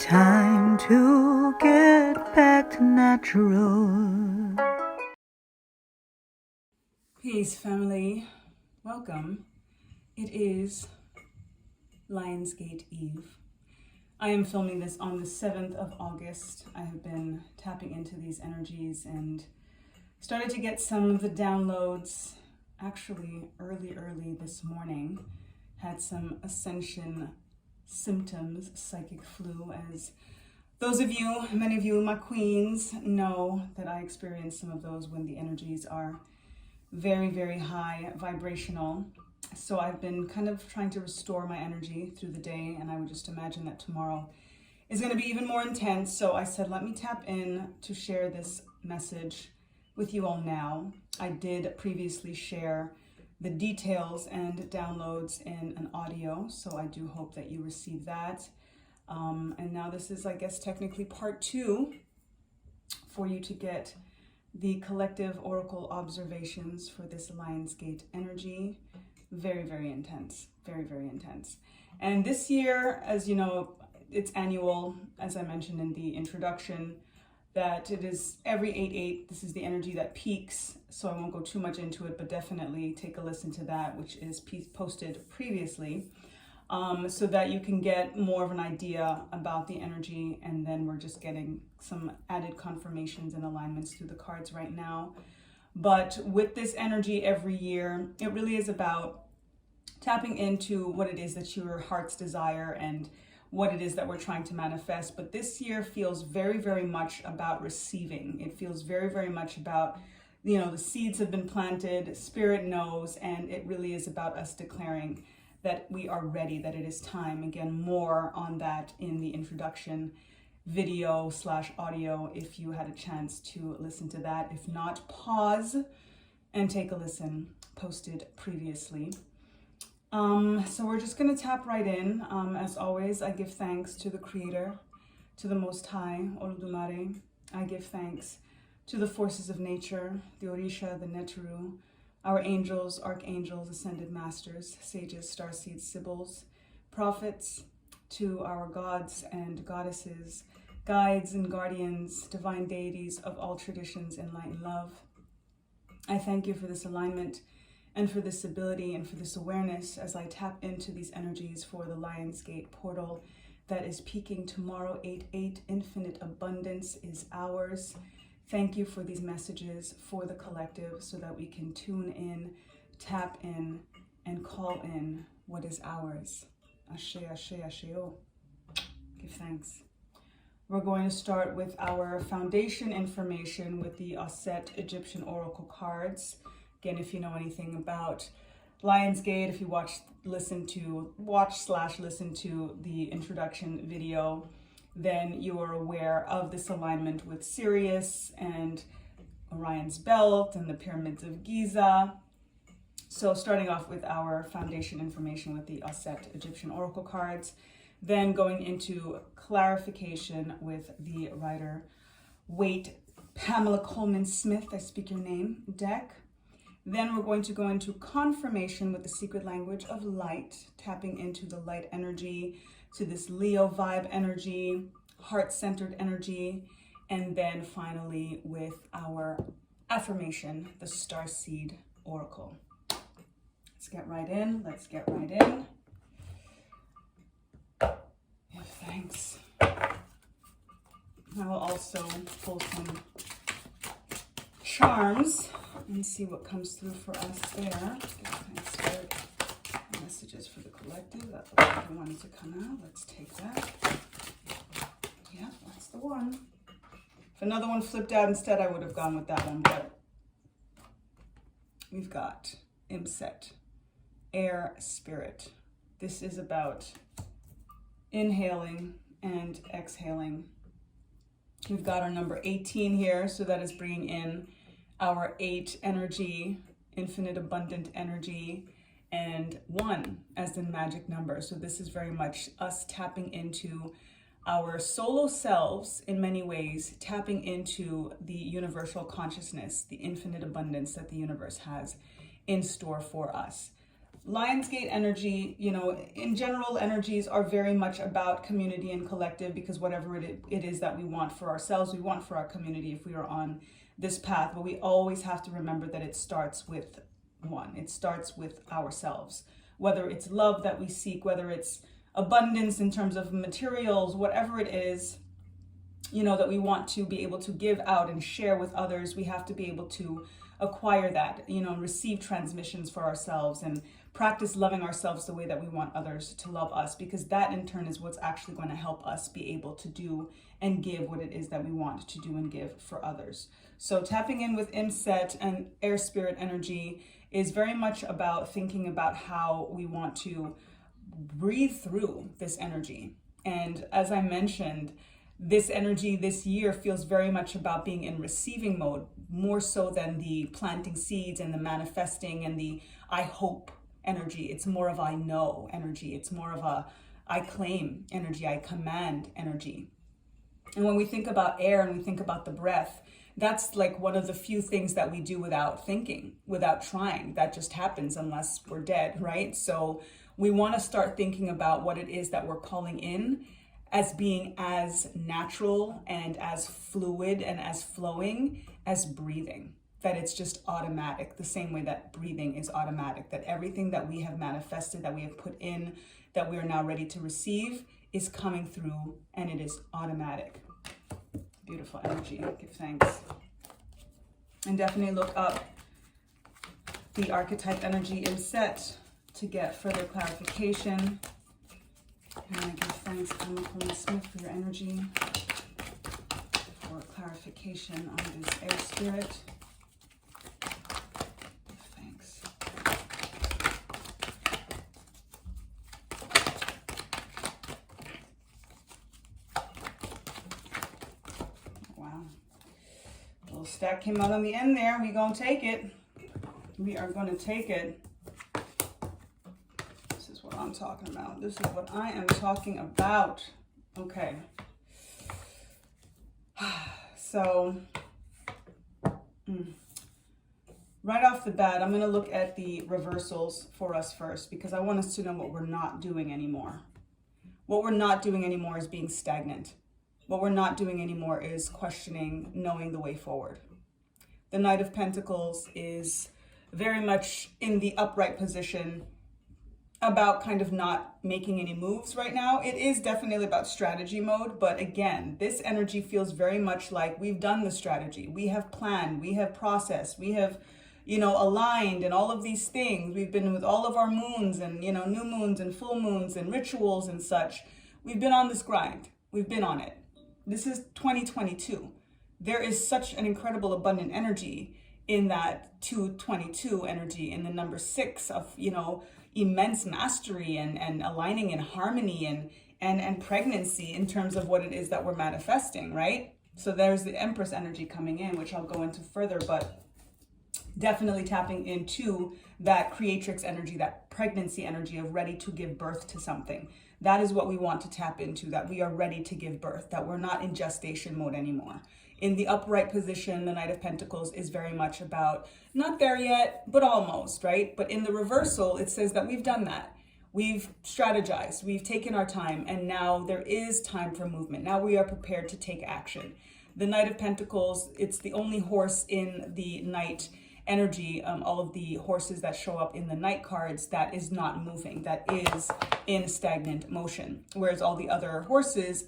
time to get back to natural. Peace, family. Welcome. It is Lionsgate Eve. I am filming this on the 7th of August. I have been tapping into these energies and started to get some of the downloads actually early this morning. Had some ascension symptoms, psychic flu, as those of you, many of you, my queens, know that I experience some of those when the energies are very high vibrational. So I've been kind of trying to restore my energy through the day, and I would just imagine that tomorrow is going to be even more intense. So I said, let me tap in to share this message with you all now. I did previously share the details and downloads in an audio, so I do hope that you receive that. And now this is, I guess, technically part 2 for you to get the collective oracle observations for this Lionsgate energy. Very intense, very intense. And this year, as you know, it's annual, as I mentioned in the introduction, that it is every 8/8. This is the energy that peaks, so I won't go too much into it, but definitely take a listen to that, which is posted previously, so that you can get more of an idea about the energy. And then we're just getting some added confirmations and alignments through the cards right now. But with this energy every year, it really is about tapping into what it is that your heart's desire and what it is that we're trying to manifest. But this year feels very much about receiving. It feels very much about, the seeds have been planted, spirit knows, and it really is about us declaring that we are ready, that it is time. Again, more on that in the introduction video / audio if you had a chance to listen to that. If not, pause and take a listen, posted previously. So we're just going to tap right in. As always, I give thanks to the Creator, to the Most High, Oludumare. I give thanks to the forces of nature, the Orisha, the Neteru, our angels, archangels, ascended masters, sages, starseeds, sibyls, prophets, to our gods and goddesses, guides and guardians, divine deities of all traditions in light and love. I thank you for this alignment and for this ability and for this awareness as I tap into these energies for the Lionsgate portal that is peaking tomorrow. 8/8, infinite abundance is ours. Thank you for these messages for the collective so that we can tune in, tap in, and call in what is ours. Ashe, ashe, asheo. Give thanks. We're going to start with our foundation information with the Aset Egyptian Oracle cards. Again, if you know anything about Lionsgate, if you listen to the introduction video, then you are aware of this alignment with Sirius and Orion's belt and the pyramids of Giza. So starting off with our foundation information with the Aset Egyptian Oracle cards, then going into clarification with the Rider-Waite Pamela Coleman Smith, I speak your name, deck. Then we're going to go into confirmation with the secret language of light, tapping into the light energy, to this Leo vibe energy, heart-centered energy, and then finally with our affirmation, the Starseed Oracle. Let's get right in. Give thanks. I will also pull some charms and see what comes through for us there. Spirit messages for the collective. That looks like I wanted to come out. Let's take that. Yeah, that's the one. If another one flipped out instead, I would have gone with that one, but we've got Imset, air spirit. This is about inhaling and exhaling. We've got our number 18 here, so that is bringing in our 8 energy, infinite abundant energy, and 1 as the magic number. So this is very much us tapping into our solo selves in many ways, tapping into the universal consciousness, the infinite abundance that the universe has in store for us. Lionsgate energy, in general, energies are very much about community and collective, because whatever it is that we want for ourselves, we want for our community if we are on this path. But we always have to remember that it starts with one. It starts with ourselves. Whether it's love that we seek, whether it's abundance in terms of materials, whatever it is, that we want to be able to give out and share with others, we have to be able to acquire that, receive transmissions for ourselves and practice loving ourselves the way that we want others to love us, because that in turn is what's actually going to help us be able to do and give what it is that we want to do and give for others. So tapping in with Imset and air spirit energy is very much about thinking about how we want to breathe through this energy. And as I mentioned, this energy this year feels very much about being in receiving mode, more so than the planting seeds and the manifesting and the I hope energy. It's more of I know energy. It's more of a I claim energy, I command energy. And when we think about air and we think about the breath, that's like one of the few things that we do without thinking, without trying. That just happens unless we're dead, right? So we want to start thinking about what it is that we're calling in as being as natural and as fluid and as flowing as breathing. That it's just automatic, the same way that breathing is automatic, that everything that we have manifested, that we have put in, that we are now ready to receive is coming through, and it is automatic. Beautiful energy, give thanks. And definitely look up the archetype energy in set to get further clarification. And I give thanks, Emma Coleman Smith, for your energy, for clarification on this air spirit. Thanks. Wow. A little stack came out on the end there. We're going to take it. We are going to take it. I'm talking about. This is what I am talking about. Okay. So, right off the bat, I'm going to look at the reversals for us first, because I want us to know what we're not doing anymore. What we're not doing anymore is being stagnant. What we're not doing anymore is questioning, knowing the way forward. The Knight of Pentacles is very much in the upright position, about kind of not making any moves right now. It is definitely about strategy mode, but again, this energy feels very much like we've done the strategy. We have planned, we have processed, we have, aligned and all of these things. We've been with all of our moons and, new moons and full moons and rituals and such. We've been on this grind. We've been on it. This is 2022. There is such an incredible abundant energy in that 222 energy, in the number 6 of, immense mastery and aligning in harmony and pregnancy in terms of what it is that we're manifesting, right? So there's the Empress energy coming in, which I'll go into further, but definitely tapping into that creatrix energy, that pregnancy energy of ready to give birth to something. That is what we want to tap into, that we are ready to give birth, that we're not in gestation mode anymore. In the upright position, the Knight of Pentacles is very much about not there yet, but almost, right? But in the reversal, it says that we've done that. We've strategized, we've taken our time, and now there is time for movement. Now we are prepared to take action. The Knight of Pentacles, it's the only horse in the Knight energy, all of the horses that show up in the Knight cards, that is not moving, that is in stagnant motion. Whereas all the other horses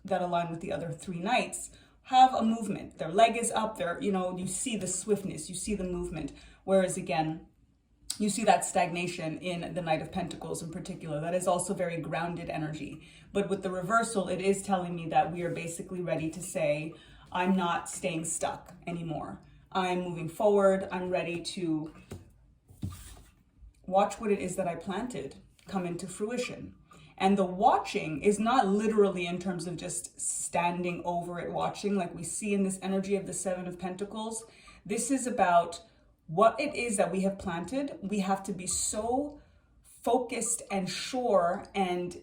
that align with the other 3 Knights have a movement. Their leg is up, you see the swiftness, you see the movement. Whereas again, you see that stagnation in the Knight of Pentacles in particular. That is also very grounded energy. But with the reversal, it is telling me that we are basically ready to say, I'm not staying stuck anymore. I'm moving forward. I'm ready to watch what it is that I planted come into fruition. And the watching is not literally in terms of just standing over it watching like we see in this energy of the 7 of Pentacles. This is about what it is that we have planted. We have to be so focused and sure and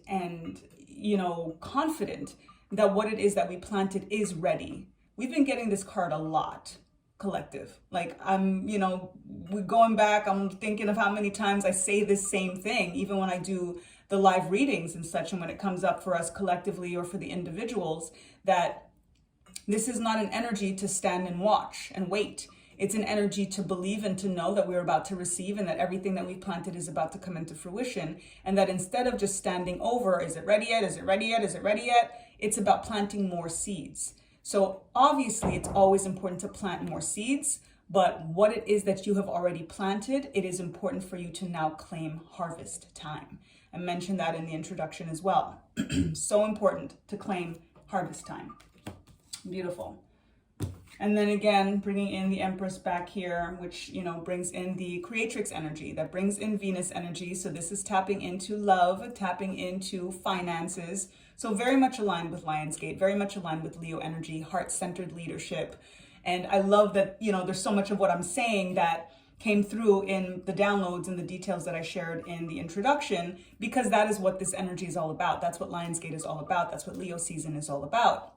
confident that what it is that we planted is ready. We've been getting this card a lot. collective. Like we're going back, I'm thinking of how many times I say this same thing, even when I do the live readings and such, and when it comes up for us collectively or for the individuals, that this is not an energy to stand and watch and wait. It's an energy to believe and to know that we're about to receive, and that everything that we've planted is about to come into fruition. And that instead of just standing over, is it ready yet? Is it ready yet? Is it ready yet? It's about planting more seeds. So obviously it's always important to plant more seeds, but what it is that you have already planted, it is important for you to now claim harvest time. I mentioned that in the introduction as well. So important to claim harvest time. Beautiful. And then again, bringing in the Empress back here, which, brings in the creatrix energy, that brings in Venus energy. So this is tapping into love, tapping into finances. So very much aligned with Lionsgate, very much aligned with Leo energy, heart-centered leadership. And I love that, there's so much of what I'm saying that came through in the downloads and the details that I shared in the introduction, because that is what this energy is all about. That's what Lionsgate is all about. That's what Leo season is all about.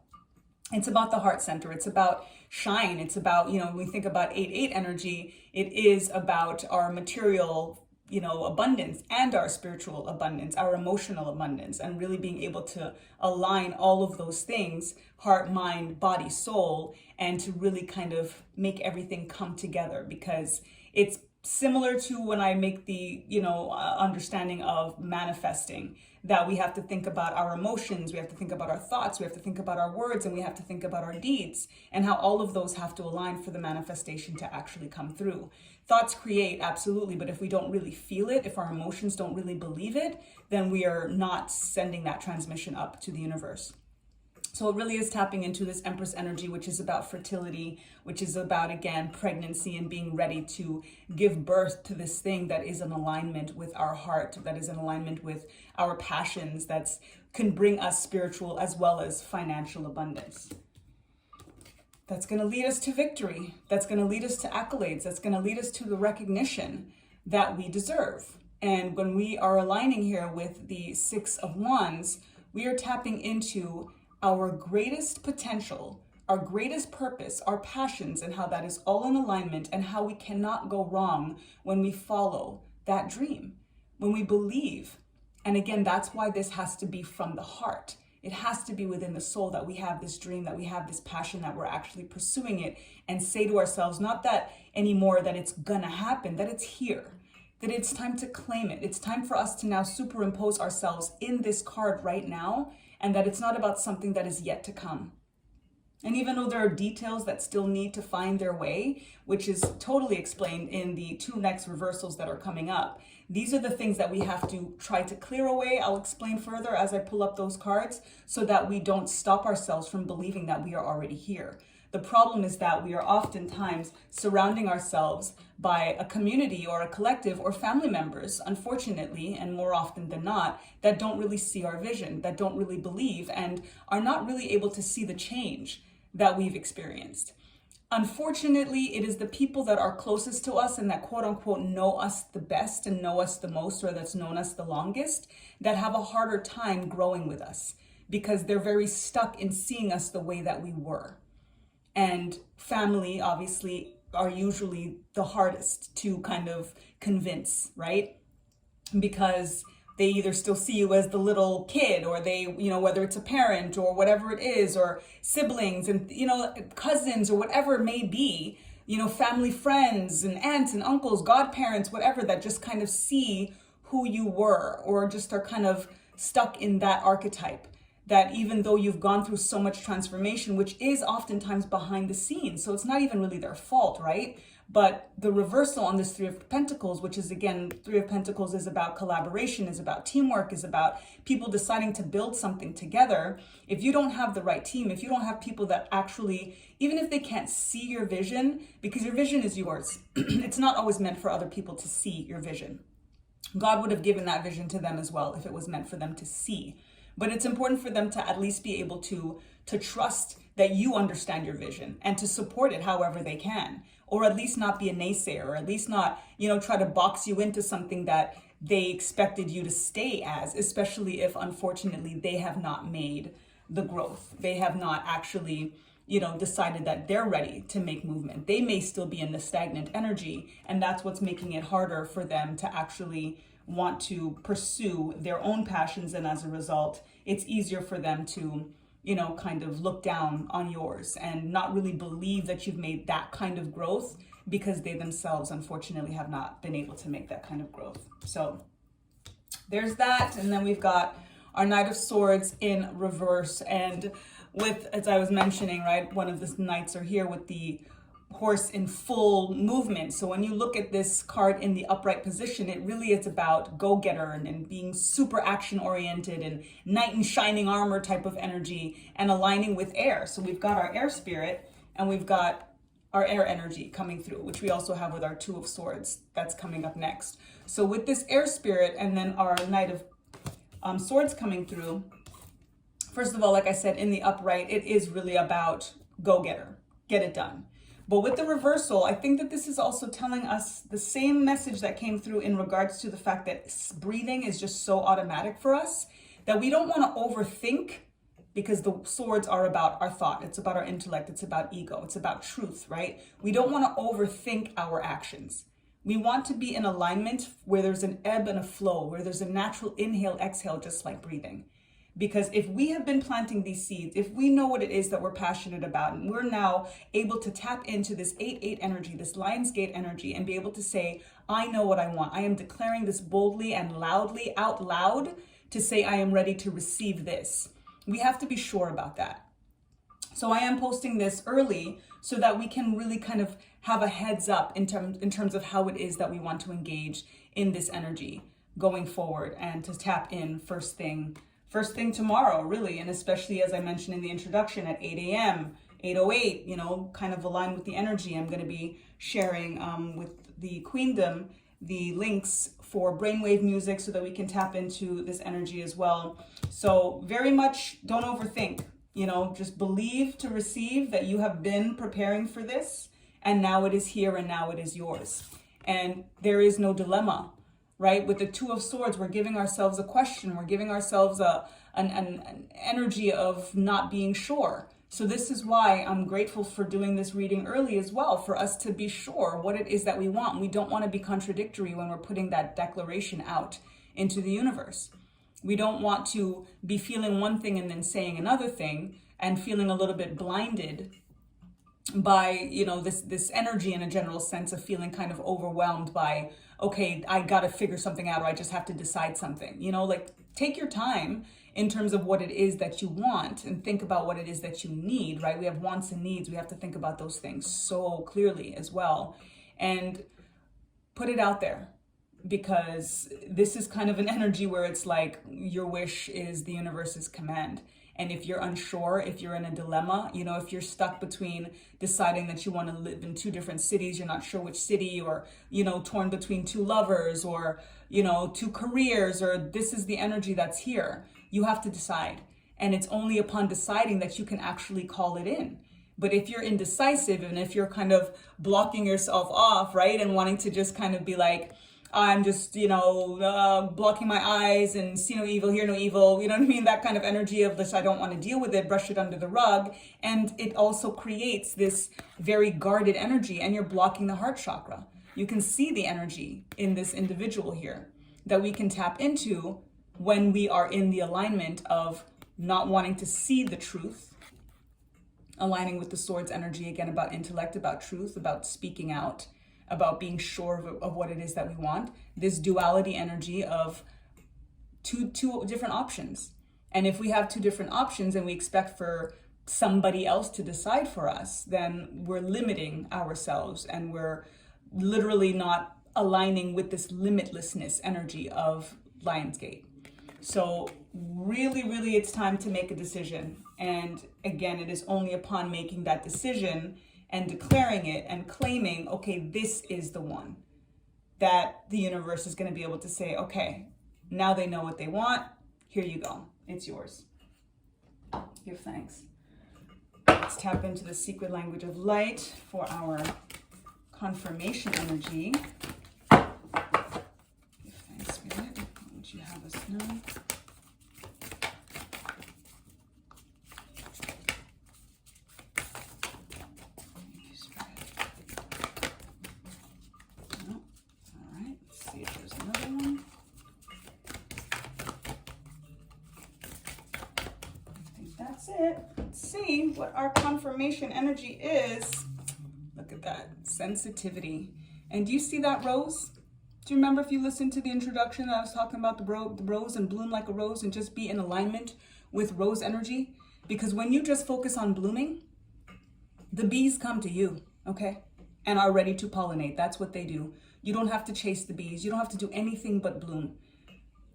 It's about the heart center. It's about shine. It's about, when we think about 8-8 energy, it is about our material, abundance and our spiritual abundance, our emotional abundance, and really being able to align all of those things, heart, mind, body, soul, and to really kind of make everything come together, because it's similar to when I make the, understanding of manifesting, that we have to think about our emotions, we have to think about our thoughts, we have to think about our words, and we have to think about our deeds, and how all of those have to align for the manifestation to actually come through. Thoughts create, absolutely, but if we don't really feel it, if our emotions don't really believe it, then we are not sending that transmission up to the universe. So it really is tapping into this Empress energy, which is about fertility, which is about, again, pregnancy and being ready to give birth to this thing that is in alignment with our heart, that is in alignment with our passions, that can bring us spiritual as well as financial abundance. That's going to lead us to victory. That's going to lead us to accolades. That's going to lead us to the recognition that we deserve. And when we are aligning here with the Six of Wands, we are tapping into our greatest potential, our greatest purpose, our passions, and how that is all in alignment, and how we cannot go wrong when we follow that dream, when we believe. And again, that's why this has to be from the heart. It has to be within the soul that we have this dream, that we have this passion, that we're actually pursuing it, and say to ourselves, not that anymore that it's gonna happen, that it's here, that it's time to claim it. It's time for us to now superimpose ourselves in this card right now, and that it's not about something that is yet to come. And even though there are details that still need to find their way, which is totally explained in the 2 next reversals that are coming up, these are the things that we have to try to clear away. I'll explain further as I pull up those cards, so that we don't stop ourselves from believing that we are already here. The problem is that we are oftentimes surrounding ourselves by a community or a collective or family members, unfortunately, and more often than not, that don't really see our vision, that don't really believe, and are not really able to see the change that we've experienced. Unfortunately, it is the people that are closest to us and that quote unquote know us the best and know us the most, or that's known us the longest, that have a harder time growing with us, because they're very stuck in seeing us the way that we were. And family, obviously, are usually the hardest to kind of convince, right? Because they either still see you as the little kid, or they, whether it's a parent or whatever it is, or siblings and, cousins or whatever it may be, family friends and aunts and uncles, godparents, whatever, that just kind of see who you were, or just are kind of stuck in that archetype. That even though you've gone through so much transformation, which is oftentimes behind the scenes, so it's not even really their fault, right? But the reversal on this 3 of Pentacles, which is, again, 3 of Pentacles is about collaboration, is about teamwork, is about people deciding to build something together. If you don't have the right team, if you don't have people that actually, even if they can't see your vision, because your vision is yours, it's not always meant for other people to see your vision. God would have given that vision to them as well if it was meant for them to see. But it's important for them to at least be able to trust that you understand your vision and to support it however they can, or at least not be a naysayer, or at least not, try to box you into something that they expected you to stay as, especially if, unfortunately, they have not made the growth. They have not actually decided that they're ready to make movement. They may still be in the stagnant energy, and that's what's making it harder for them to actually want to pursue their own passions. And as a result, it's easier for them to, kind of look down on yours and not really believe that you've made that kind of growth, because they themselves, unfortunately, have not been able to make that kind of growth. So there's that. And then we've got our Knight of Swords in reverse. And with, as I was mentioning, right, one of the knights are here with the horse in full movement. So when you look at this card in the upright position, it really is about go-getter and being super action oriented and knight in shining armor type of energy and aligning with air. So we've got our air spirit and we've got our air energy coming through, which we also have with our Two of Swords that's coming up next. So with this air spirit and then our Knight of Swords coming through, first of all, like I said, in the upright, it is really about go-getter, get it done. But with the reversal, I think that this is also telling us the same message that came through in regards to the fact that breathing is just so automatic for us that we don't want to overthink, because the swords are about our thought. It's about our intellect. It's about ego. It's about truth, right? We don't want to overthink our actions. We want to be in alignment where there's an ebb and a flow, where there's a natural inhale, exhale, just like breathing. Because if we have been planting these seeds, if we know what it is that we're passionate about, and we're now able to tap into this 8-8 energy, this Lionsgate energy, and be able to say, I know what I want. I am declaring this boldly and loudly out loud to say I am ready to receive this. We have to be sure about that. So I am posting this early so that we can really kind of have a heads up in terms of how it is that we want to engage in this energy going forward, and to tap in first thing tomorrow, really. And especially, as I mentioned in the introduction, at 8 a.m., 8:08, kind of align with the energy. I'm going to be sharing with the Queendom the links for brainwave music so that we can tap into this energy as well. So very much don't overthink, just believe to receive that you have been preparing for this, and now it is here and now it is yours. And there is no dilemma. Right? With the Two of Swords, we're giving ourselves a question. We're giving ourselves an energy of not being sure. So this is why I'm grateful for doing this reading early as well, for us to be sure what it is that we want. We don't want to be contradictory when we're putting that declaration out into the universe. We don't want to be feeling one thing and then saying another thing and feeling a little bit blinded by, this energy, in a general sense of feeling kind of overwhelmed by, okay, I got to figure something out, or I just have to decide something. Take your time in terms of what it is that you want and think about what it is that you need, right? We have wants and needs. We have to think about those things so clearly as well, and put it out there, because this is kind of an energy where it's like your wish is the universe's command. And if you're unsure, if you're in a dilemma, if you're stuck between deciding that you want to live in two different cities, you're not sure which city, or, torn between two lovers, or, two careers, or this is the energy that's here, you have to decide. And it's only upon deciding that you can actually call it in. But if you're indecisive, and if you're kind of blocking yourself off, right, and wanting to just kind of be like, I'm just, blocking my eyes and see no evil, hear no evil, you know what I mean? That kind of energy of this, I don't want to deal with it, brush it under the rug. And it also creates this very guarded energy, and you're blocking the heart chakra. You can see the energy in this individual here that we can tap into when we are in the alignment of not wanting to see the truth, aligning with the Swords energy, again, about intellect, about truth, about speaking out, about being sure of what it is that we want. This duality energy of two different options. And if we have two different options and we expect for somebody else to decide for us, then we're limiting ourselves, and we're literally not aligning with this limitlessness energy of Lionsgate. So really, really, it's time to make a decision. And again, it is only upon making that decision and declaring it and claiming, okay, this is the one, that the universe is going to be able to say, okay, now they know what they want. Here you go. It's yours. Give thanks. Let's tap into the secret language of light for our confirmation energy. Give thanks, Spirit. What would you have us know? that's it. Let's see what our confirmation energy is. Look at that, sensitivity. And do you see that rose? Do you remember if you listened to the introduction that I was talking about the rose and bloom like a rose and just be in alignment with rose energy? Because when you just focus on blooming, the bees come to you, okay? And are ready to pollinate. That's what they do. You don't have to chase the bees. You don't have to do anything but bloom.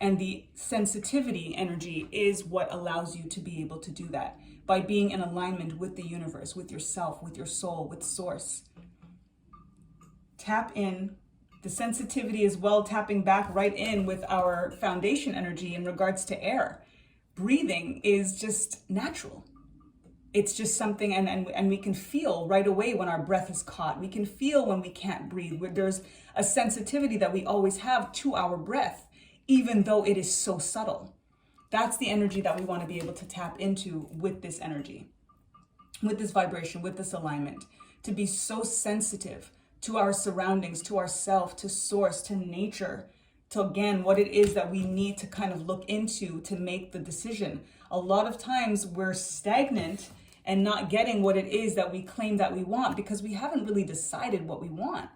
And the sensitivity energy is what allows you to be able to do that by being in alignment with the universe, with yourself, with your soul, with source. Tap in. The sensitivity as well, tapping back right in with our foundation energy in regards to air. Breathing is just natural. It's just something, and we can feel right away when our breath is caught. We can feel when we can't breathe. There's a sensitivity that we always have to our breath, even though it is so subtle. That's the energy that we want to be able to tap into with this energy, with this vibration, with this alignment, to be so sensitive to our surroundings, to ourself, to source, to nature, to again, what it is that we need to kind of look into to make the decision. A lot of times we're stagnant and not getting what it is that we claim that we want because we haven't really decided what we want.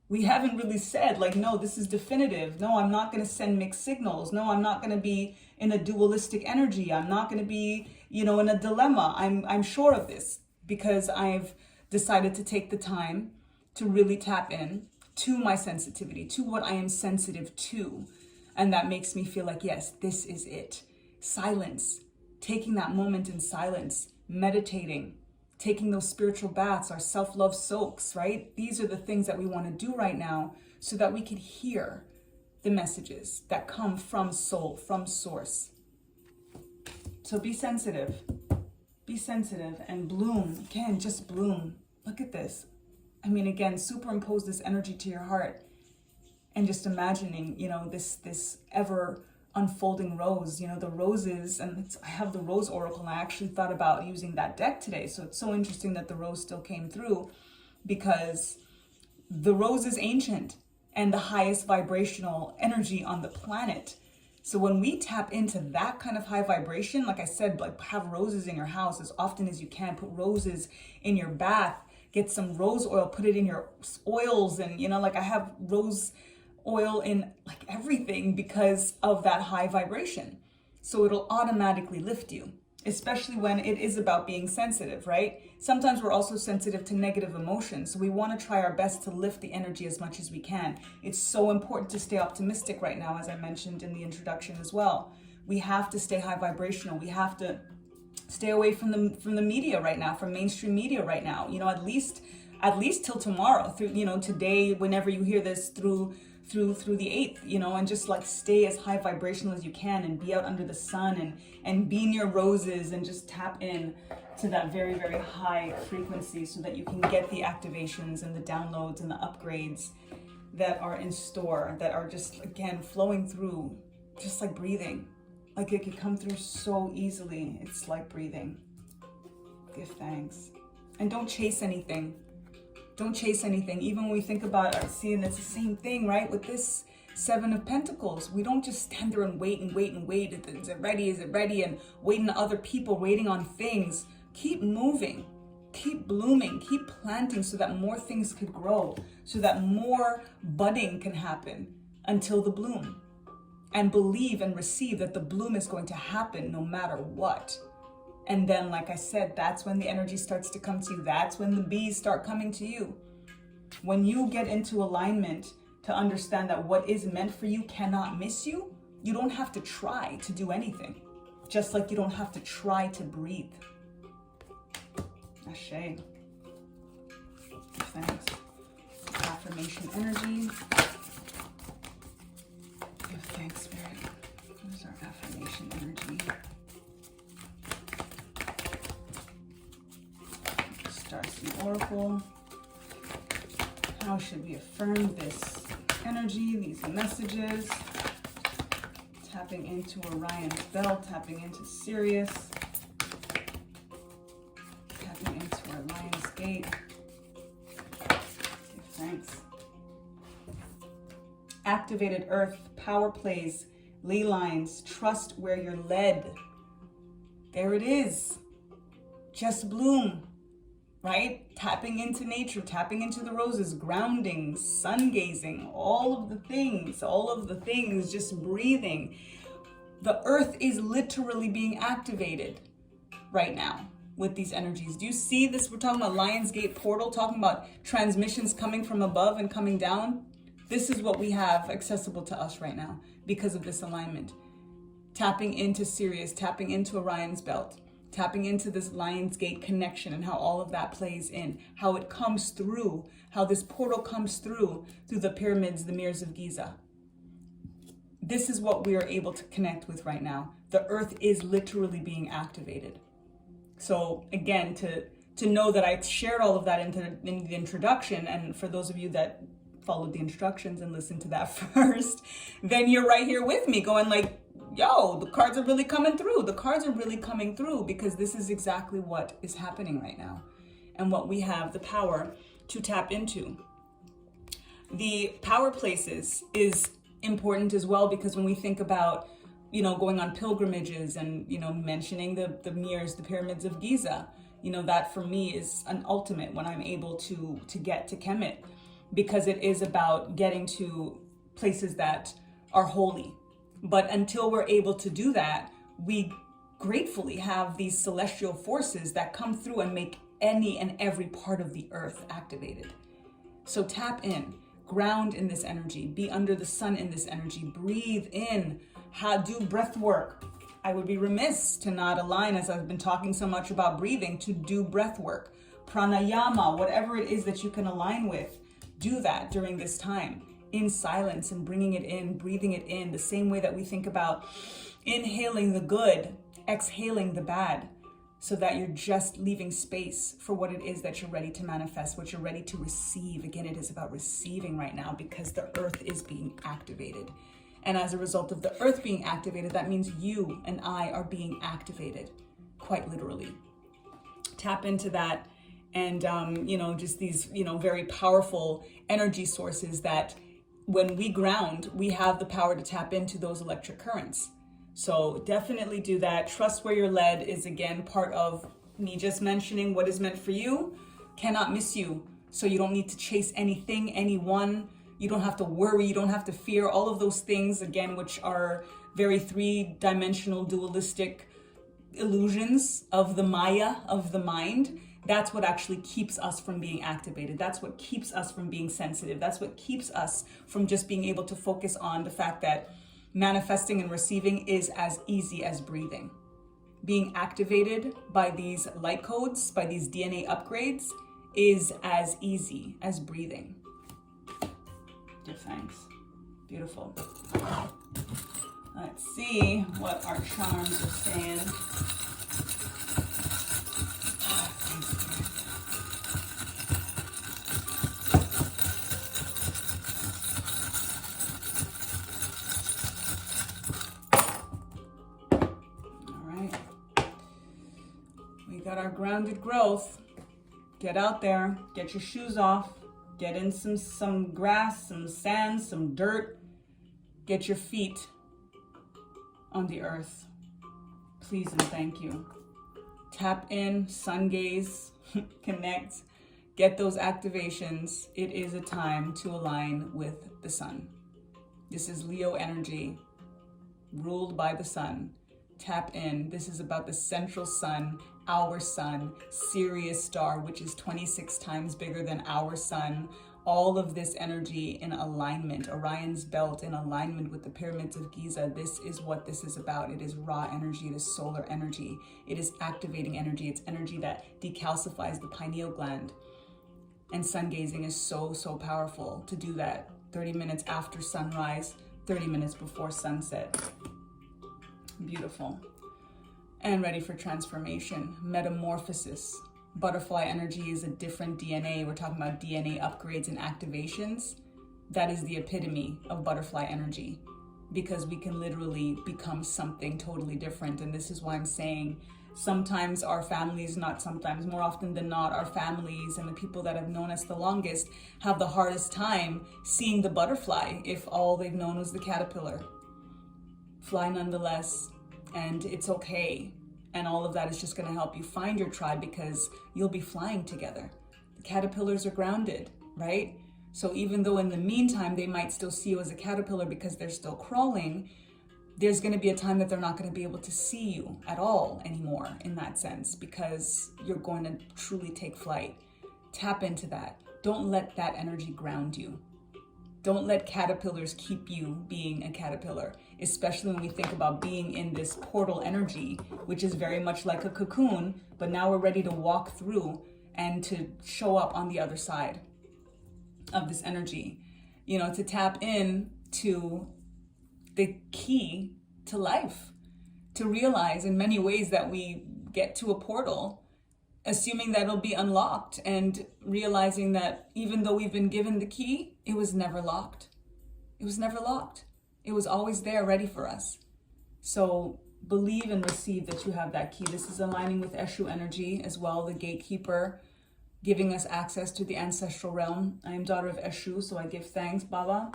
We haven't really said like, no, this is definitive. No, I'm not going to send mixed signals. No, I'm not going to be in a dualistic energy. I'm not going to be, in a dilemma. I'm sure of this because I've decided to take the time to really tap in to my sensitivity, to what I am sensitive to. And that makes me feel like, yes, this is it. Silence, taking that moment in silence, meditating, taking those spiritual baths, our self-love soaks, right? These are the things that we want to do right now so that we can hear the messages that come from soul, from source. So be sensitive and bloom. Again, just bloom. Look at this. I mean, again, superimpose this energy to your heart and just imagining, this ever unfolding rose, the roses. And I have the rose oracle, and I actually thought about using that deck today. So it's so interesting that the rose still came through because the rose is ancient and the highest vibrational energy on the planet. So when we tap into that kind of high vibration, like I said, like have roses in your house as often as you can, put roses in your bath. Get some rose oil, put it in your oils. And, like I have rose oil in like everything because of that high vibration. So it'll automatically lift you, especially when it is about being sensitive, right? Sometimes we're also sensitive to negative emotions. So we want to try our best to lift the energy as much as we can. It's so important to stay optimistic right now, as I mentioned in the introduction as well. We have to stay high vibrational. We have to stay away from the media right now, from mainstream media right now. At least till tomorrow, through today, whenever you hear this, through the 8th, and just like stay as high vibrational as you can and be out under the sun and be near roses and just tap in to that very, very high frequency so that you can get the activations and the downloads and the upgrades that are in store, that are just again flowing through, just like breathing. Like it could come through so easily. It's like breathing. Give thanks. And don't chase anything. Don't chase anything. Even when we think about seeing it's the same thing, right? With this 7 of Pentacles, we don't just stand there and wait and wait and wait. Is it ready? Is it ready? And waiting on other people, waiting on things. Keep moving. Keep blooming. Keep planting so that more things could grow. So that more budding can happen until the bloom. And believe and receive that the bloom is going to happen no matter what. And then, like I said, that's when the energy starts to come to you. That's when the bees start coming to you. When you get into alignment to understand that what is meant for you cannot miss you, you don't have to try to do anything. Just like you don't have to try to breathe. Ashe. Thanks. Affirmation energy. Give thanks, Spirit. Where's our affirmation energy? Starseed Oracle. How should we affirm this energy, these messages? Tapping into Orion's belt, tapping into Sirius, tapping into our Lion's Gate. Give thanks. Activated Earth, power plays, ley lines, trust where you're led. There it is. just bloom, right? Tapping into nature, tapping into the roses, grounding, sun gazing, all of the things, just breathing. The earth is literally being activated right now with these energies. Do you see this? We're talking about Lionsgate portal, talking about transmissions coming from above and coming down. This is what we have accessible to us right now because of this alignment. Tapping into Sirius, tapping into Orion's belt, tapping into this Lionsgate connection and how all of that plays in, how it comes through, how this portal comes through the pyramids, the mirrors of Giza. This is what we are able to connect with right now. The earth is literally being activated. So again, to know that I shared all of that in the introduction, and for those of you that followed the instructions and listened to that first, then you're right here with me going like, yo, the cards are really coming through. The cards are really coming through because this is exactly what is happening right now and what we have the power to tap into. The power places is important as well because when we think about, going on pilgrimages and, mentioning the mirrors, the pyramids of Giza, that for me is an ultimate when I'm able to get to Kemet, because it is about getting to places that are holy. But until we're able to do that, we gratefully have these celestial forces that come through and make any and every part of the earth activated. So tap in, ground in this energy, be under the sun in this energy, breathe in, do breath work. I would be remiss to not align, as I've been talking so much about breathing, to do breath work, pranayama, whatever it is that you can align with, do that during this time in silence and bringing it in, breathing it in, the same way that we think about inhaling the good, exhaling the bad, so that you're just leaving space for what it is that you're ready to manifest, what you're ready to receive. Again, it is about receiving right now because the earth is being activated. And as a result of the earth being activated, that means you and I are being activated, quite literally. Tap into that and, just these, very powerful energy sources that when we ground, we have the power to tap into those electric currents. So definitely do that. Trust where you're led is, again, part of me just mentioning what is meant for you cannot miss you. So you don't need to chase anything, anyone. You don't have to worry. You don't have to fear. All of those things, again, which are very three-dimensional, dualistic illusions of the Maya, of the mind. That's what actually keeps us from being activated. That's what keeps us from being sensitive. That's what keeps us from just being able to focus on the fact that manifesting and receiving is as easy as breathing. Being activated by these light codes, by these DNA upgrades, is as easy as breathing. Give thanks. Beautiful. Let's see what our charms are saying. Got our grounded growth. Get out there, get your shoes off, get in some grass, some sand, some dirt. Get your feet on the earth. Please and thank you. Tap in, sun gaze, connect, get those activations. It is a time to align with the sun. This is Leo energy, ruled by the sun. Tap in. This is about the central sun, our sun, Sirius star, which is 26 times bigger than our sun. All of this energy in alignment, Orion's belt in alignment with the pyramids of Giza. This is what this is about. It is raw energy. It is solar energy. It is activating energy. It's energy that decalcifies the pineal gland. And sun gazing is so, so powerful to do that. 30 minutes after sunrise, 30 minutes before sunset. Beautiful. And ready for transformation, metamorphosis. Butterfly energy is a different DNA. We're talking about DNA upgrades and activations. That is the epitome of butterfly energy, because we can literally become something totally different. And this is why I'm saying sometimes our families, not sometimes, more often than not, our families and the people that have known us the longest have the hardest time seeing the butterfly if all they've known was the caterpillar. Fly nonetheless, and it's okay. And all of that is just going to help you find your tribe because you'll be flying together. The caterpillars are grounded, right? So even though in the meantime, they might still see you as a caterpillar because they're still crawling, there's going to be a time that they're not going to be able to see you at all anymore in that sense, because you're going to truly take flight. Tap into that. Don't let that energy ground you. Don't let caterpillars keep you being a caterpillar, especially when we think about being in this portal energy, which is very much like a cocoon, but now we're ready to walk through and to show up on the other side of this energy, to tap in to the key to life, to realize in many ways that we get to a portal assuming that it'll be unlocked, and realizing that even though we've been given the key, it was never locked. It was never locked. It was always there ready for us. So believe and receive that you have that key. This is aligning with Eshu energy as well, the gatekeeper, giving us access to the ancestral realm. I am daughter of Eshu, so I give thanks, Baba,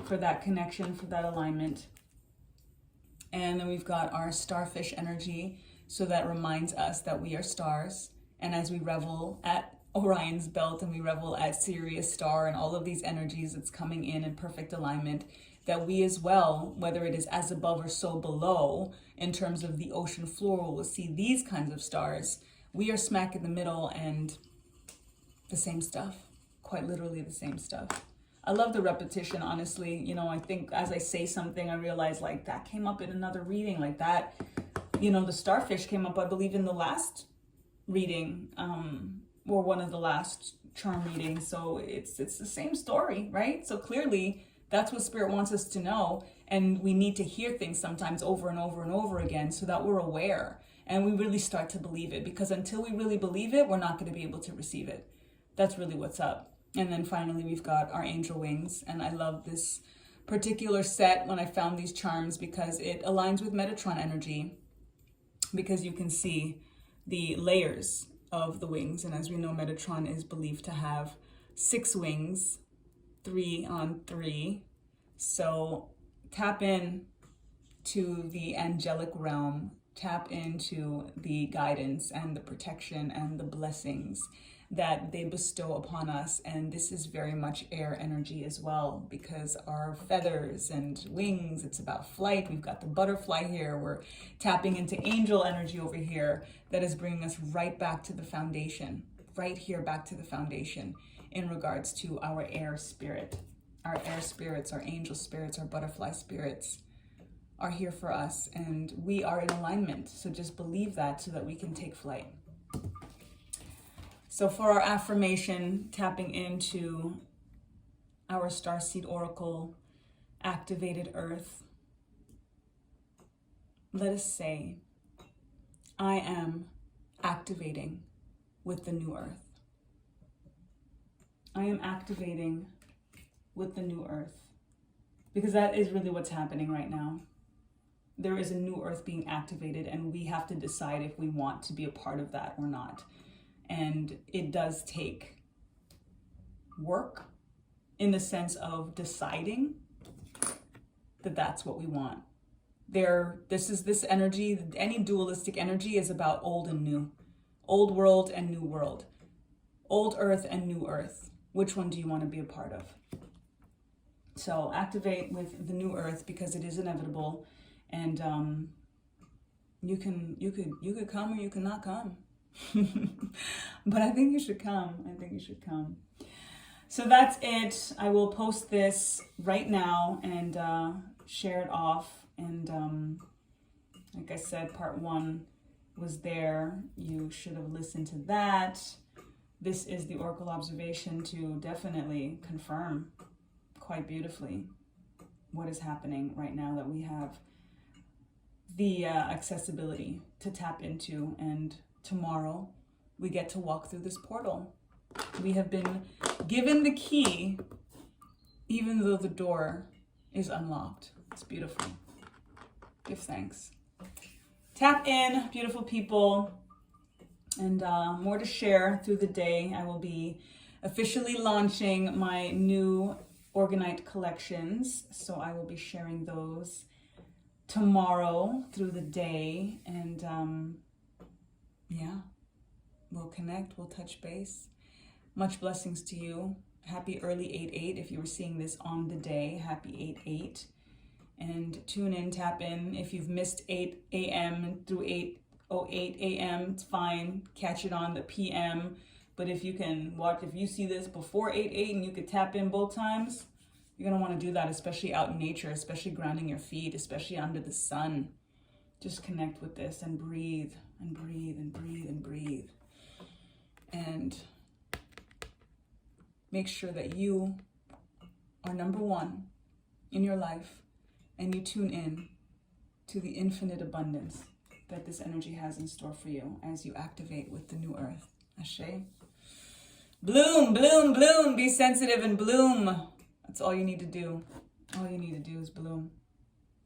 for that connection, for that alignment. And then we've got our starfish energy, so that reminds us that we are stars. And as we revel at Orion's belt and we revel at Sirius star and all of these energies that's coming in perfect alignment, that we as well, whether it is as above or so below, in terms of the ocean floor, will see these kinds of stars. We are smack in the middle and the same stuff, quite literally the same stuff. I love the repetition, honestly. I think as I say something, I realize like that came up in another reading, like that, the starfish came up, I believe, in the last reading, or one of the last charm readings. So it's the same story, right? So clearly that's what Spirit wants us to know. And we need to hear things sometimes over and over and over again so that we're aware and we really start to believe it, because until we really believe it, we're not going to be able to receive it. That's really what's up. And then finally, we've got our angel wings. And I love this particular set when I found these charms because it aligns with Metatron energy, because you can see the layers of the wings. And as we know, Metatron is believed to have 6 wings, 3 on 3. So tap in to the angelic realm, tap into the guidance and the protection and the blessings that they bestow upon us. And this is very much air energy as well, because our feathers and wings, it's about flight. We've got the butterfly here. We're tapping into angel energy over here that is bringing us right back to the foundation, right here back to the foundation in regards to our air spirit. Our air spirits, our angel spirits, our butterfly spirits are here for us, and we are in alignment. So just believe that so that we can take flight. So for our affirmation, tapping into our Starseed Oracle, activated earth, let us say, I am activating with the new earth. I am activating with the new earth, because that is really what's happening right now. There is a new earth being activated, and we have to decide if we want to be a part of that or not. And it does take work in the sense of deciding that that's what we want. This energy, any dualistic energy is about old and new, old world and new world, old earth and new earth. Which one do you want to be a part of? So activate with the new earth, because it is inevitable, and you could come or you cannot come. But I think you should come. So that's it. I will post this right now and share it off. And like I said, part 1 was there. You should have listened to that. This is the Oracle observation to definitely confirm quite beautifully what is happening right now, that we have the accessibility to tap into, and tomorrow we get to walk through this portal. We have been given the key, even though the door is unlocked. It's beautiful. Give thanks. Tap in, beautiful people, and more to share through the day. I will be officially launching my new Orgonite collections, so I will be sharing those tomorrow through the day. And yeah, we'll connect, we'll touch base. Much blessings to you. Happy early 8/8. If you were seeing this on the day, happy 8/8. And tune in, tap in. If you've missed 8 a.m. through 8:08 a.m., it's fine. Catch it on the p.m. But if you can watch, if you see this before 8/8 and you could tap in both times, you're going to want to do that, especially out in nature, especially grounding your feet, especially under the sun. Just connect with this and breathe and breathe and breathe and breathe. And make sure that you are number one in your life, and you tune in to the infinite abundance that this energy has in store for you as you activate with the new earth. Ashe. Bloom, bloom, bloom. Be sensitive and bloom. That's all you need to do. All you need to do is bloom.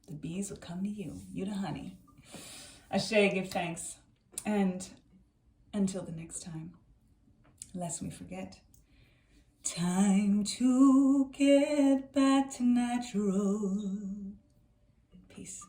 The bees will come to you. You the honey. Ashe, give thanks. And until the next time, lest we forget, time to get back to natural. Peace.